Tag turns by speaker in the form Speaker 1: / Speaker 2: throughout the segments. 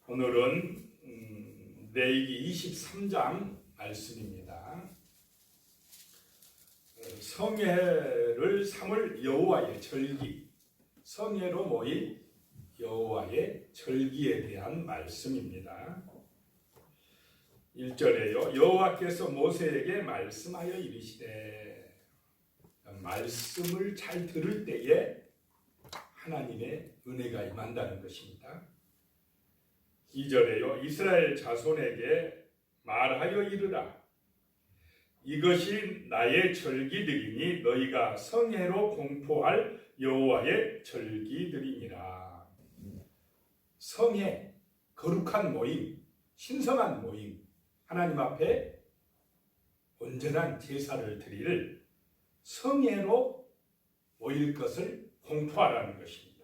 Speaker 1: 오늘은 레위기 23장 말씀입니다. 성회를 삼을 여호와의 절기, 성회로 모인 여호와의 절기에 대한 말씀입니다. 1절에요. 여호와께서 모세에게 말씀하여 이르시되, 말씀을 잘 들을 때에 하나님의 은혜가 임한다는 것입니다. 2절에요. 이스라엘 자손에게 말하여 이르라. 이것이 나의 절기들이니 너희가 성회로 공포할 여호와의 절기들이니라. 성회, 거룩한 모임, 신성한 모임, 하나님 앞에 온전한 제사를 드릴 성회로 모일 것을 공포하라는 것입니다.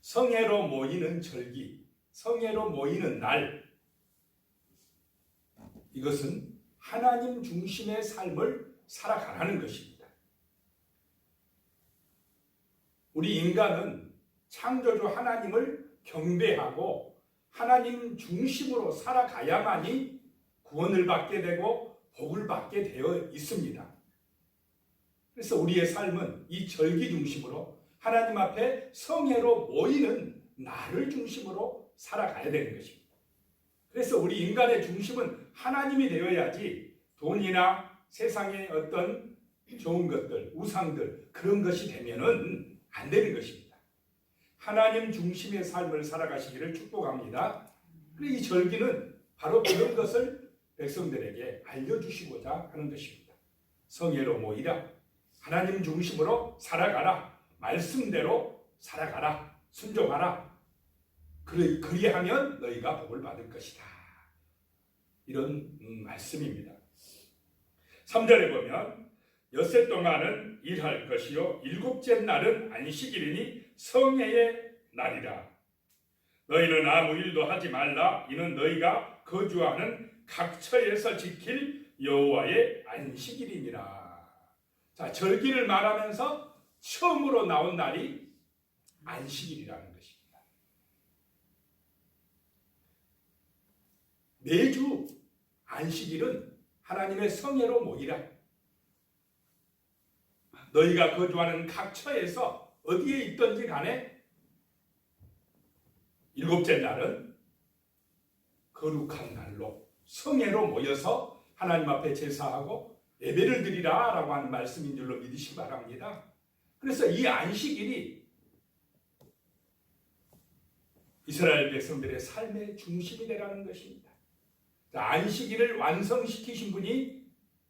Speaker 1: 성회로 모이는 절기, 성회로 모이는 날, 이것은 하나님 중심의 삶을 살아가라는 것입니다. 우리 인간은 창조주 하나님을 경배하고 하나님 중심으로 살아가야만이 구원을 받게 되고 복을 받게 되어 있습니다. 그래서 우리의 삶은 이 절기 중심으로 하나님 앞에 성회로 모이는 나를 중심으로 살아가야 되는 것입니다. 그래서 우리 인간의 중심은 하나님이 되어야지 돈이나 세상의 어떤 좋은 것들, 우상들, 그런 것이 되면은 안 되는 것입니다. 하나님 중심의 삶을 살아가시기를 축복합니다. 그리고 이 절기는 바로 그런 것을 백성들에게 알려주시고자 하는 것입니다. 성회로 모이라. 하나님 중심으로 살아가라. 말씀대로 살아가라. 순종하라. 그리하면 너희가 복을 받을 것이다. 이런 말씀입니다. 3절에 보면 엿새 동안은 일할 것이요 일곱째 날은 안식일이니 성회의 날이라. 너희는 아무 일도 하지 말라. 이는 너희가 거주하는 각처에서 지킬 여호와의 안식일이니라. 자, 절기를 말하면서 처음으로 나온 날이 안식일이라는 것입니다. 매주 안식일은 하나님의 성회로 모이라. 너희가 거주하는 각처에서 어디에 있든지 간에 일곱째 날은 거룩한 날로 성회로 모여서 하나님 앞에 제사하고 예배를 드리라 라고 하는 말씀인 줄로 믿으시기 바랍니다. 그래서 이 안식일이 이스라엘 백성들의 삶의 중심이 되라는 것입니다. 안식일을 완성시키신 분이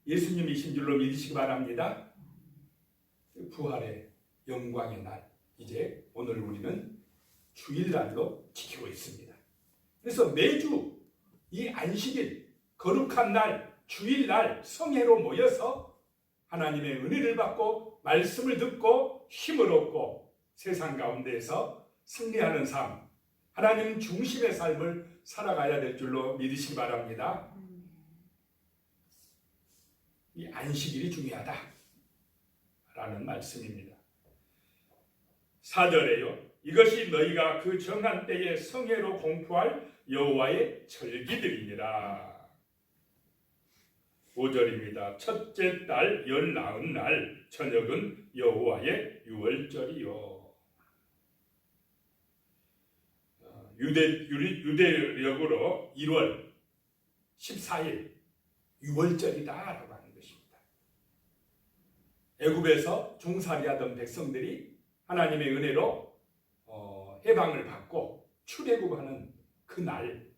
Speaker 1: 예수님이신 줄로 믿으시기 바랍니다. 부활의 영광의 날, 이제 오늘 우리는 주일날로 지키고 있습니다. 그래서 매주 이 안식일, 거룩한 날, 주일날 성회로 모여서 하나님의 은혜를 받고 말씀을 듣고 힘을 얻고 세상 가운데에서 승리하는 삶, 하나님 중심의 삶을 살아가야 될 줄로 믿으시기 바랍니다. 이 안식일이 중요하다라는 말씀입니다. 4절에요. 이것이 너희가 그 정한 때에 성회로 공포할 여호와의 절기들이니라. 5절입니다. 첫째 달 19날 저녁은 여호와의 유월절이요. 유대력으로 1월 14일 유월절이다라고 하는 것입니다. 애굽에서 종살이하던 백성들이 하나님의 은혜로 해방을 받고 출애굽하는 그날을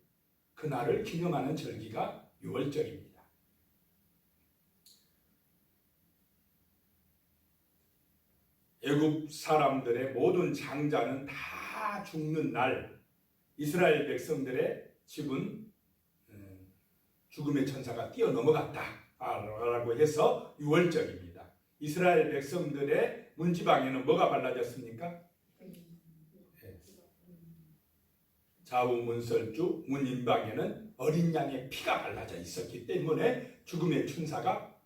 Speaker 1: 기념하는 절기가 유월절입니다. 애굽 사람들의 모든 장자는 다 죽는 날, 이스라엘 백성들의 집은 죽음의 천사가 뛰어넘어갔다라고 해서 유월절입니다. 이스라엘 백성들의 문지방에는 뭐가 발라졌습니까? 좌우 문설주, 문인방에는 어린 양의 피가 발라져 있었기 때문에 죽음의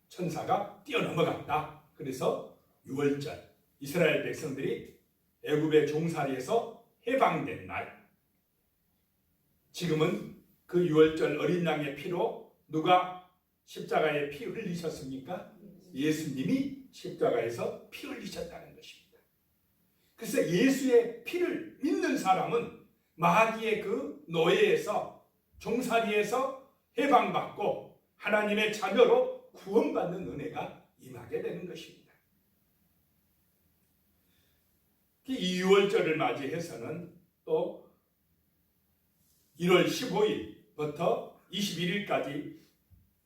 Speaker 1: 천사가 뛰어넘어갔다. 그래서 유월절, 이스라엘 백성들이 애굽의 종살이에서 해방된 날. 지금은 그 유월절 어린 양의 피로 누가 십자가에 피 흘리셨습니까? 예수님이 십자가에서 피 흘리셨다는 것입니다. 그래서 예수의 피를 믿는 사람은 마귀의 그 노예에서, 종살이에서 해방받고 하나님의 자녀로 구원받는 은혜가 임하게 되는 것입니다. 이 유월절을 맞이해서는 또 1월 15일부터 21일까지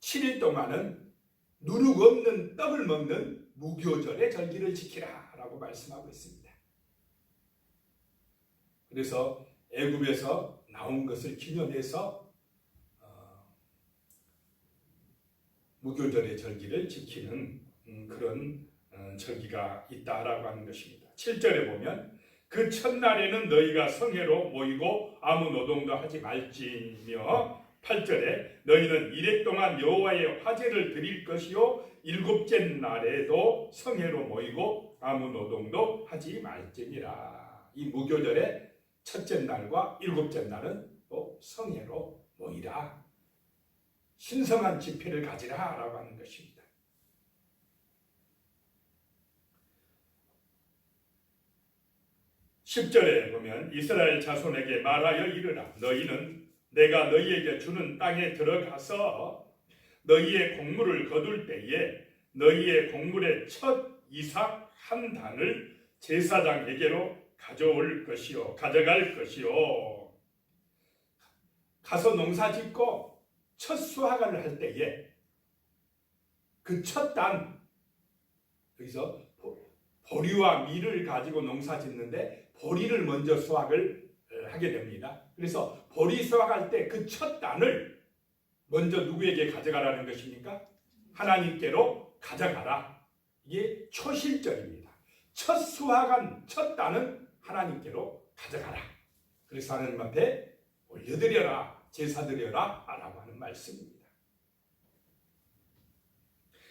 Speaker 1: 7일 동안은 누룩 없는 떡을 먹는 무교절의 절기를 지키라 라고 말씀하고 있습니다. 그래서 애굽에서 나온 것을 기념해서 무교절의 절기를 지키는 그런 절기가 있다라고 하는 것입니다. 7절에 보면 그 첫날에는 너희가 성회로 모이고 아무 노동도 하지 말지며 8절에 너희는 이래 동안 여호와의 화제를 드릴 것이요 일곱째 날에도 성회로 모이고 아무 노동도 하지 말지니라. 이 무교절의 첫째 날과 일곱째 날은 또 성회로 모이라. 신성한 집회를 가지라 라고 하는 것입니다. 10절에 보면 이스라엘 자손에게 말하여 이르라. 너희는 내가 너희에게 주는 땅에 들어가서 너희의 곡물을 거둘 때에 너희의 곡물의 첫 이삭 한 단을 제사장에게로 가져갈 것이요. 가서 농사 짓고 첫 수확을 할 때에 그 첫 단, 여기서 보리와 밀을 가지고 농사 짓는데 보리를 먼저 수확을 하게 됩니다. 그래서 보리 수확할 때 그 첫 단을 먼저 누구에게 가져가라는 것입니까? 하나님께로 가져가라. 이게 초실절입니다. 첫 수확한 첫 단은 하나님께로 가져가라. 그래서 하나님 앞에 올려드려라, 제사드려라 라고 하는 말씀입니다.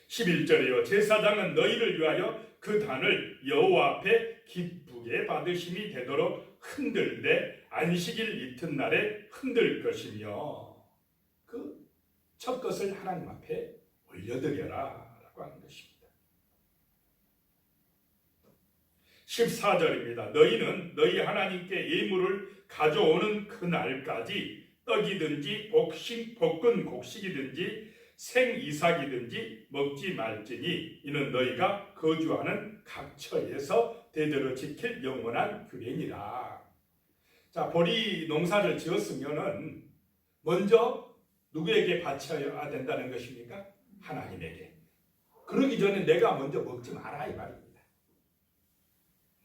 Speaker 1: 11절에요. 제사장은 너희를 위하여 그 단을 여호와 앞에 기쁘게 받으심이 되도록 흔들되 안식일 이튿날에 흔들 것이며 그 첫 것을 하나님 앞에 올려드려라 라고 하는 것입니다. 14절입니다. 너희는 너희 하나님께 예물을 가져오는 그날까지 떡이든지 볶은 곡식이든지 생이삭이든지 먹지 말지니 이는 너희가 거주하는 각 처에서 대대로 지킬 영원한 규례니라. 자, 보리 농사를 지었으면은 먼저 누구에게 바쳐야 된다는 것입니까? 하나님에게. 그러기 전에 내가 먼저 먹지 마라 이 말입니다.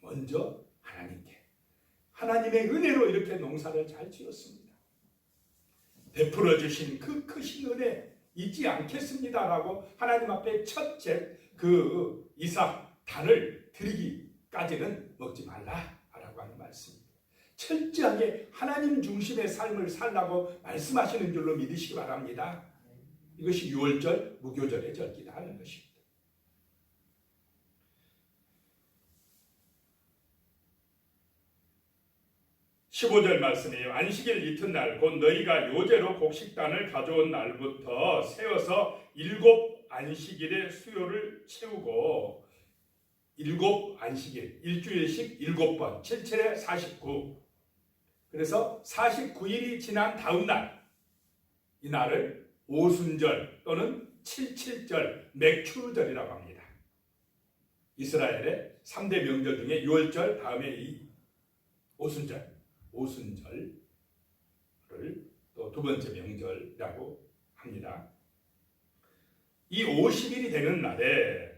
Speaker 1: 먼저 하나님께. 하나님의 은혜로 이렇게 농사를 잘 지었습니다. 베풀어 주신 그 크신 은혜 잊지 않겠습니다라고 하나님 앞에 첫째 그 이삭 단을 드리기까지는 먹지 말라라고 하는 말씀입니다. 철저하게 하나님 중심의 삶을 살라고 말씀하시는 줄로 믿으시기 바랍니다. 이것이 유월절 무교절의 절기다 하는 것입니다. 15절 말씀이에요. 안식일 이튿날 곧 너희가 요제로 곡식단을 가져온 날부터 세어서 7 안식일의 수요를 채우고 7 안식일, 일주일씩 7번, 7, 7에 49. 그래서 49일이 지난 다음 날, 이 날을 오순절 또는 77절, 맥추절이라고 합니다. 이스라엘의 3대 명절 중에 유월절 다음에 이 오순절을 또 두 번째 명절이라고 합니다. 이 50일이 되는 날에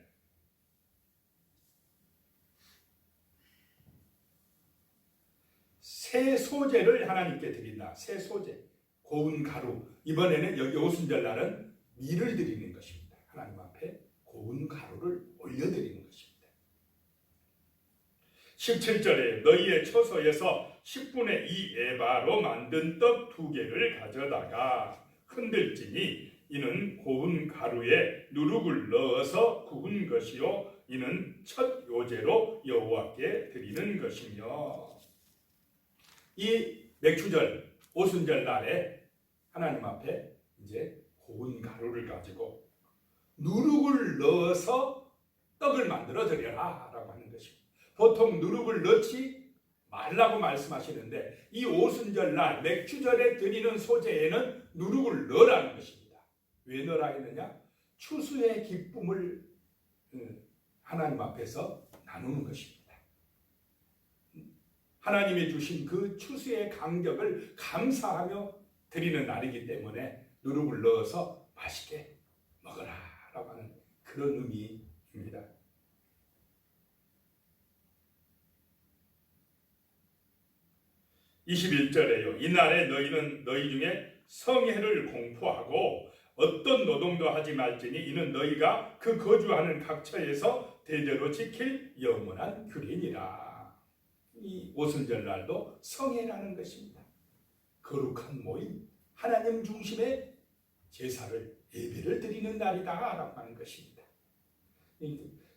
Speaker 1: 새 소제를 하나님께 드린다. 새 소제, 고운 가루. 이번에는 여기 오순절 날은 밀을 드리는 것입니다. 하나님 앞에 고운 가루를 올려드리는 것입니다. 17절에 너희의 처소에서 10분의 2 에바로 만든 떡 2개를 가져다가 흔들지니 이는 고운 가루에 누룩을 넣어서 구운 것이요 이는 첫 요제로 여호와께 드리는 것이며. 이 맥추절 오순절 날에 하나님 앞에 이제 고운 가루를 가지고 누룩을 넣어서 떡을 만들어 드려라 라고 하는 것입니다. 보통 누룩을 넣지 말라고 말씀하시는데 이 오순절 날 맥추절에 드리는 소제에는 누룩을 넣으라는 것입니다. 왜 넣으라 했느냐? 추수의 기쁨을 하나님 앞에서 나누는 것입니다. 하나님이 주신 그 추수의 감격을 감사하며 드리는 날이기 때문에 누룩을 넣어서 맛있게 먹어라 라고 하는 그런 의미입니다. (21절에요) 이날에 너희는 너희 중에 성회를 공포하고 어떤 노동도 하지 말지니 이는 너희가 그 거주하는 각처에서 대대로 지킬 영원한 규례니라. 이 오순절 날도 성회라는 것입니다. 거룩한 모임, 하나님 중심의 제사를 예배를 드리는 날이다 라고 하는 것입니다.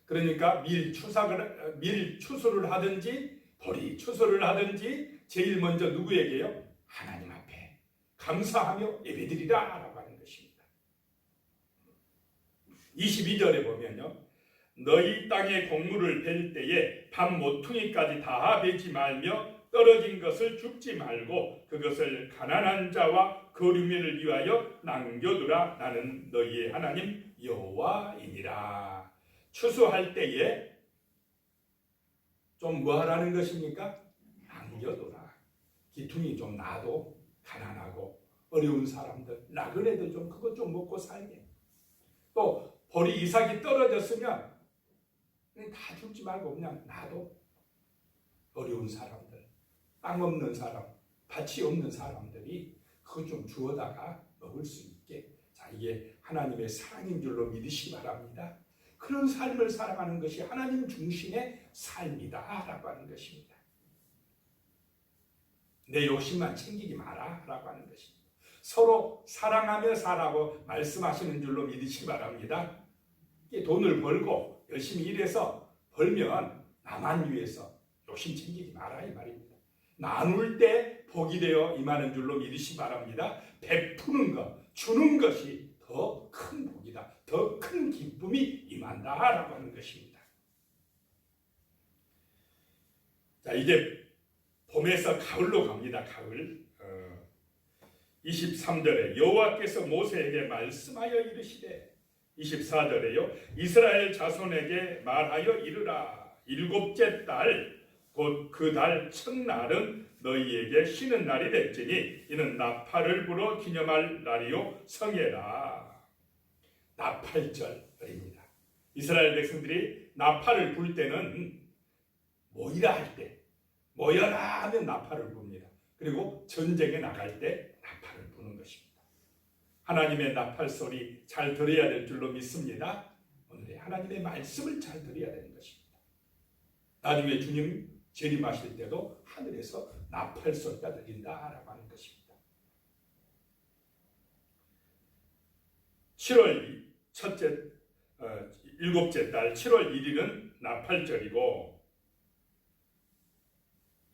Speaker 1: 그러니까 밀 추수를 하든지 보리 추수를 하든지 제일 먼저 누구에게요? 하나님 앞에 감사하며 예배드리라 라고 하는 것입니다. 22절에 보면요, 너희 땅의 곡물을 벨 때에 밥 모퉁이까지 다 베지 말며 떨어진 것을 줍지 말고 그것을 가난한 자와 거류민을 위하여 남겨두라. 나는 너희의 하나님 여호와이니라. 추수할 때에 좀 뭐 하라는 것입니까? 남겨둬라. 기퉁이 좀 나도 가난하고 어려운 사람들, 나그네들 좀 그것 좀 먹고 살게. 또 보리 이삭이 떨어졌으면 다 줍지 말고 그냥 놔도 어려운 사람들, 땅 없는 사람, 밭이 없는 사람들이 그거 좀 주워다가 먹을 수 있게. 자, 이게 하나님의 사랑인 줄로 믿으시기 바랍니다. 그런 삶을 살아가는 것이 하나님 중심의 삶이다 라고 하는 것입니다. 내 욕심만 챙기지 마라 라고 하는 것입니다. 서로 사랑하며 살라고 말씀하시는 줄로 믿으시기 바랍니다. 돈을 벌고 열심히 일해서 벌면 나만 위해서 욕심 챙기지 마라 이 말입니다. 나눌 때 복이 되어 임하는 줄로 믿으시기 바랍니다. 베푸는 것, 주는 것이 더 큰 복이다. 더 큰 기쁨이 임한다라고 하는 것입니다. 자, 이제 봄에서 가을로 갑니다. 가을. 23절에 여호와께서 모세에게 말씀하여 이르시되 24절에요. 이스라엘 자손에게 말하여 이르라. 일곱째 달 곧 그 달 첫날은 너희에게 쉬는 날이 될지니 이는 나팔을 불어 기념할 날이요 성회라. 나팔절입니다. 이스라엘 백성들이 나팔을 불 때는 모이라 할 때, 모여라 하면 나팔을 붑니다. 그리고 전쟁에 나갈 때 나팔을 부는 것입니다. 하나님의 나팔 소리 잘 들어야 될 줄로 믿습니다. 오늘의 하나님의 말씀을 잘 들어야 되는 것입니다. 나중에 주님 재림하실 때도 하늘에서 나팔 소리가 들린다라고 하는 것입니다. 7월 일곱째 달 7월 1일은 나팔절이고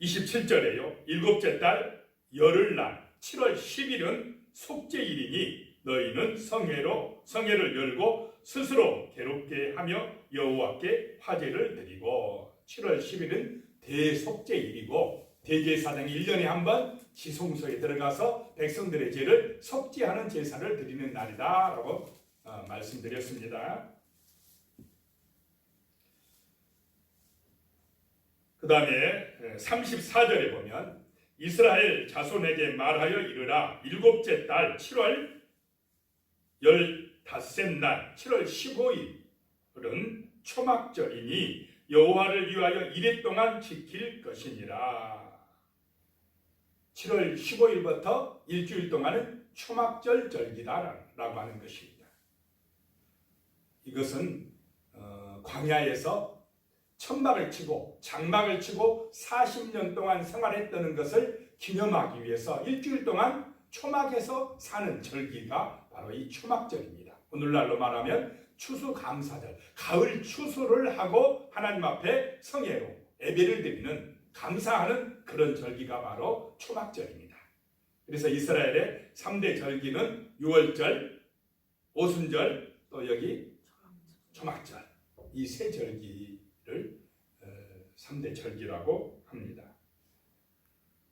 Speaker 1: 27절에요. 일곱째 달 열흘날 7월 10일은 속죄일이니 너희는 성회를 열고 스스로 괴롭게 하며 여호와께 화제를 드리고 7월 10일은 대속죄일이고 대제사장이 1년에 한 번 지성소에 들어가서 백성들의 죄를 속죄하는 제사를 드리는 날이다 라고 말씀드렸습니다. 그 다음에 34절에 보면 이스라엘 자손에게 말하여 이르라. 일곱째 달 7월 15날 7월 15일은 초막절이니 여호와를 위하여 이래 동안 지킬 것이니라. 7월 15일부터 일주일 동안은 초막절 절기다라고 하는 것입니다. 이것은 광야에서 천막을 치고 장막을 치고 40년 동안 생활했다는 것을 기념하기 위해서 일주일 동안 초막에서 사는 절기가 바로 이 초막절입니다. 오늘날로 말하면 추수감사절, 가을 추수를 하고 하나님 앞에 성회로 예배를 드리는 감사하는 그런 절기가 바로 초막절입니다. 그래서 이스라엘의 3대 절기는 유월절, 오순절, 또 여기 초막절, 이 세 절기를 3대 절기라고 합니다.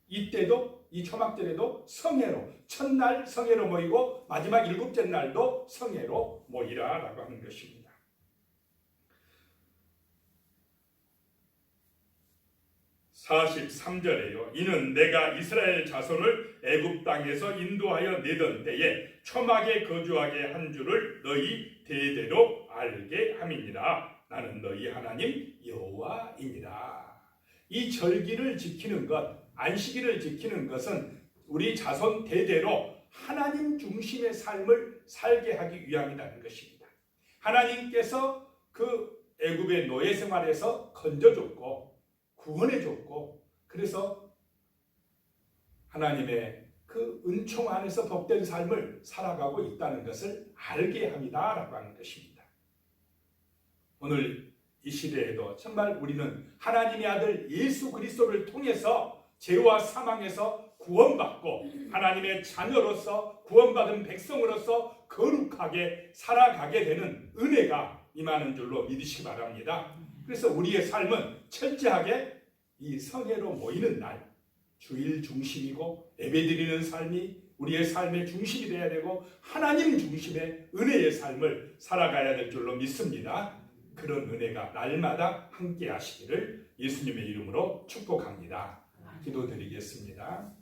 Speaker 1: 이때도 이 초막절에도 성회로 첫날 성회로 모이고 마지막 7째 날도 성회로 모이라라고 하는 것입니다. (43절에요) 이는 내가 이스라엘 자손을 애굽 땅에서 인도하여 내던 때에 초막에 거주하게 한 줄을 너희 대대로 알게 함이니라. 나는 너희 하나님 여호와이니라. 이 절기를 지키는 것, 안식일을 지키는 것은 우리 자손 대대로 하나님 중심의 삶을 살게 하기 위함이라는 것입니다. 하나님께서 그 애굽의 노예 생활에서 건져줬고 구원해줬고, 그래서 하나님의 그 은총 안에서 복된 삶을 살아가고 있다는 것을 알게 합니다라고 하는 것입니다. 오늘 이 시대에도 정말 우리는 하나님의 아들 예수 그리스도를 통해서 죄와 사망에서 구원받고 하나님의 자녀로서 구원받은 백성으로서 거룩하게 살아가게 되는 은혜가 임하는 줄로 믿으시기 바랍니다. 그래서 우리의 삶은 철저하게 이 성회로 모이는 날, 주일 중심이고 예배드리는 삶이 우리의 삶의 중심이 되어야 되고 하나님 중심의 은혜의 삶을 살아가야 될 줄로 믿습니다. 그런 은혜가 날마다 함께 하시기를 예수님의 이름으로 축복합니다. 기도드리겠습니다.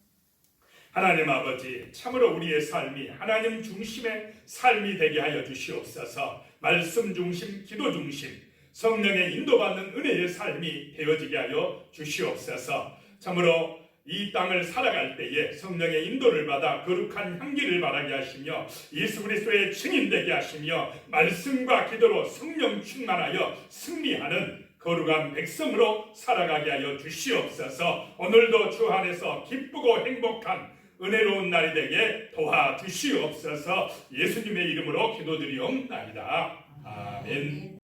Speaker 1: 하나님 아버지, 참으로 우리의 삶이 하나님 중심의 삶이 되게 하여 주시옵소서. 말씀 중심, 기도 중심, 성령의 인도받는 은혜의 삶이 되어지게 하여 주시옵소서. 참으로 이 땅을 살아갈 때에 성령의 인도를 받아 거룩한 향기를 바라게 하시며 예수 그리스도의 증인되게 하시며 말씀과 기도로 성령 충만하여 승리하는 거룩한 백성으로 살아가게 하여 주시옵소서. 오늘도 주 안에서 기쁘고 행복한 은혜로운 날이 되게 도와주시옵소서. 예수님의 이름으로 기도드리옵나이다. 아멘.